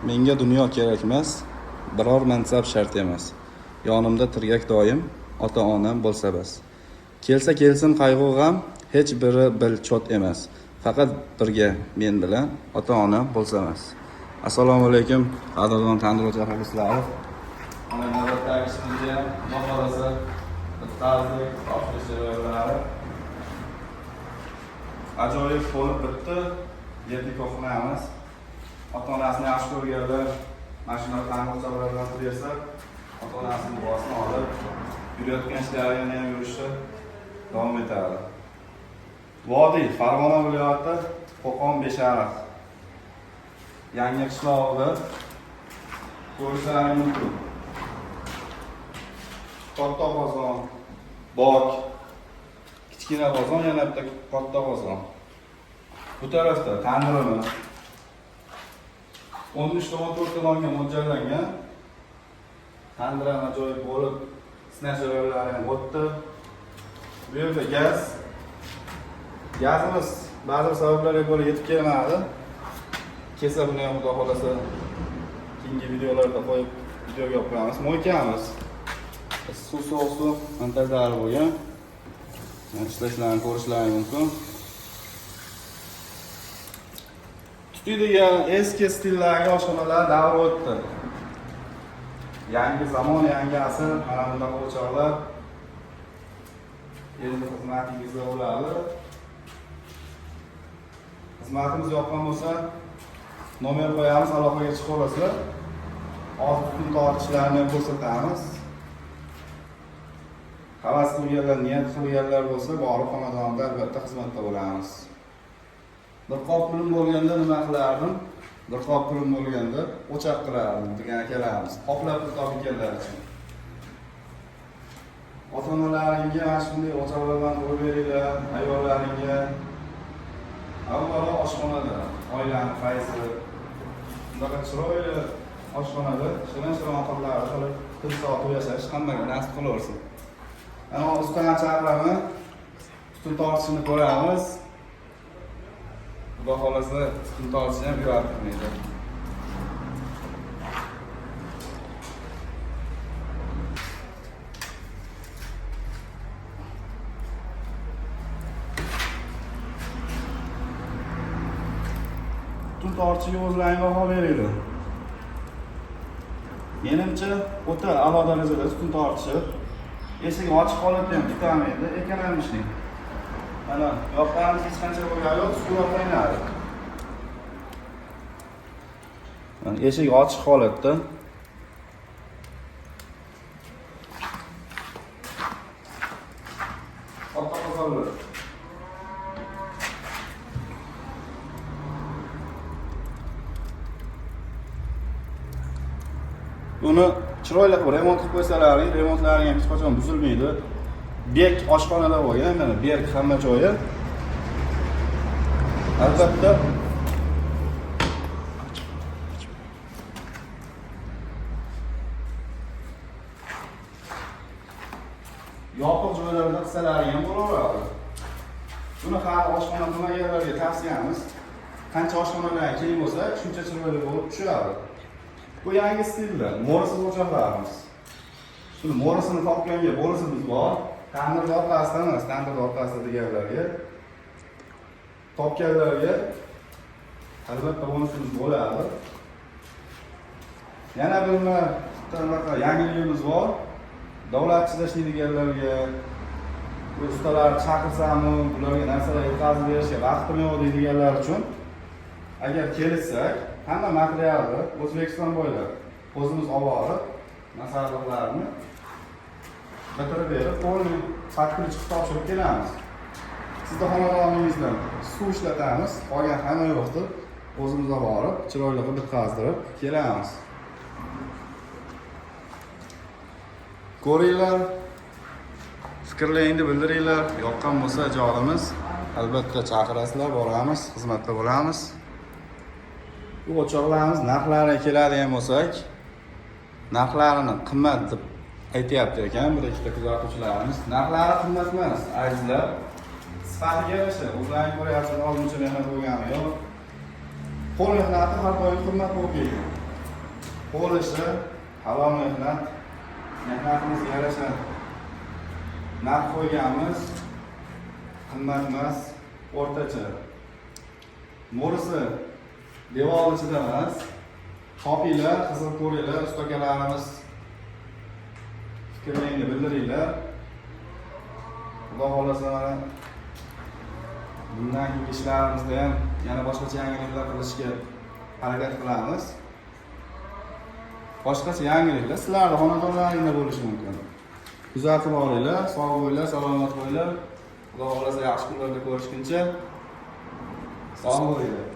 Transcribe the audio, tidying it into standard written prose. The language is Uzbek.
Menga dunyo kerak emas, biror mansab shart emas. Yonimda tirgak doim, ota-onam bo'lsa bas. Kelsa kelsin qayg'u g'am, hech biri bilchot emas. Faqat birga men bilan ota-onam bo'lsa bas. Assalomu alaykum, qadrdon tandiruvchi muxlislar. Mana navbatdagi ishimizga muxolasa, bittalik, topshirishlar. Ajoyib bo'lib bitdi. Yerga qo'yamiz. Ota-onasini yaxshi ko'rganlar mashina ta'mirchi bilan tursa, ota-onasining duosini olib, yurayotgan ishlarini ham yurishda davom etadi. Vodiy, Farg'ona viloyati, Qo'qon Beshariq. Yangi qishloqda ko'rishlaringiz mumkin. Katta bozor, bog', kichkina bozor, yana bitta katta bozor. Bu tarafda tandirimiz 13-14 kilonga mo'ljallangan. Tandiram ajoyib bo'lib, snajyorlari ham o'tdi. Bu yerda gazimiz ba'zi sabablarga ko'ra yetib kelmadi. Kelsa buni ham xudo xolasa keyingi videolarda qo'yib videoga olib qo'yamiz. Mo'ykamiz suv so'qsi montajlari bo'lgan. Ishlashlarini ko'rishlaringiz mumkin. Tutadigan eski stildagi oshxonalar davri o'tdi. Yangi zamon, yangi asr, mana bunday o'choqlar endi xizmatingizda bo'ladi. Xizmatimiz yoqqan bo'lsa, nomer qo'yamiz, aloqaga chiqib olasizlar. Hozir tutun tortishlarini ko'rsatamiz. Havas qilganlar, niyat qilganlar bo'lsa, borib xonadonda albatta xizmatda bo'lamiz. Bir qop pulim bo'lganda nima qilardim? Bir qop pulim bo'lganda o'choq qilardim degan akalarimiz. Qoplab pul topganlar uchun. Ota-onalaringga mana shunday o'choqlardan qo'yib beringlar, ayollaringga. Avvalo oshxonada oilani fayzi, bunaqa chiroyli oshxonada shirin-shirin ovqatlar qilib, kun soat yashash hammaga nasib qilaversin. Ana ustani chaqiraman, tutun tortishini ko'ramiz. Xudo xolasa tutun tortishi ham yo'qolmaydi. Tutun tortishiga o'zlaringiz baho beringlar. Menimcha o'ta a'lo darajada tutun tortishi. Eshik ochiq holatda ham tutamaydi, ekonomishlik. Mana yoqqanimiz hech qancha bo'lgani yo'q, suv qaynadi. Mana eshik ochiq holatda. Katta qozonlar. Buni chiroyli qilib remont qilib qo'ysalaring, remontlari ham hech qachon buzilmaydi. Bek oshxonada bo'lgan, mana berk hamma joyi. Albatta yopiq joylarda qilsalari ham bo'laveradi. Buni har oshxona qilmaganlarga tavsiyamiz, qancha oshxonalar keng bo'lsa, shuncha chiroyli bo'lib tushadi. Bu yangi stilda mo'rasiz o'choqlarimiz. Shuni mo'rasini topganga bo'lisimiz bor. Tandir orqasidan emas, tandir orqasida deganlarga topganlarga albatta bonusimiz bo'ladi. Yana bir yangiligimiz bor. Davlatchida ishlaydiganlarga ustalar chaqirsami, ularga narsalar yetkazib berishga vaqtim yo'q deydiganlar uchun agar kelishsak, hamma materialni O'zbekiston bo'ylab o'zimiz olib borib, masalalarini bitirib berib, qo'lni sakkiz chiqib topshirib kelamiz. Sizda xonadoningizdan suv ishlatamiz, qolgan hamma yo'qni o'zimiz olib borib, chiroyli qilib bitkazdirib kelamiz. Ko'ringlar, fikrlaringni bildiringlar. Yoqqan bo'lsa joyimiz, albatta chaqirasizlar, boramiz, xizmatda bo'lamiz. Bu o'choqlarimiz narxlariga keladigan bo'lsak, narxlarini qimmat deb aytyapti ekan bir ikkita kuzatuvchilarimiz. Narxlari qimmat emas, azizlar. Sifatiga yarasha, o'zlaringiz ko'ryapsizlar, ozmuncha mehnat bo'lgani yo'q. Qo'l mehnati har doim qimmat bo'lib kelgan. qo'l ishi, halol mehnat, mehnatimizga yarasha narx qo'yganmiz, qimmat emas, o'rtacha. Mo'risi devor ichida emas. Topinglar, qizil ko'ringlar, ustakalarimiz fikringizni bildiringlar. Xudo xolasa mana bundan keyingi ishlarimizda ham yana boshqacha yangiliklar qilishga harakat qilamiz. Boshqacha yangiliklar sizlarning xonadonlaringizda bo'lishi mumkin. Kuzatib olinglar, sog' bo'linglar, salomat bo'linglar. Xudo xolasa yaxshi kunlarda ko'rishguncha sog' bo'linglar.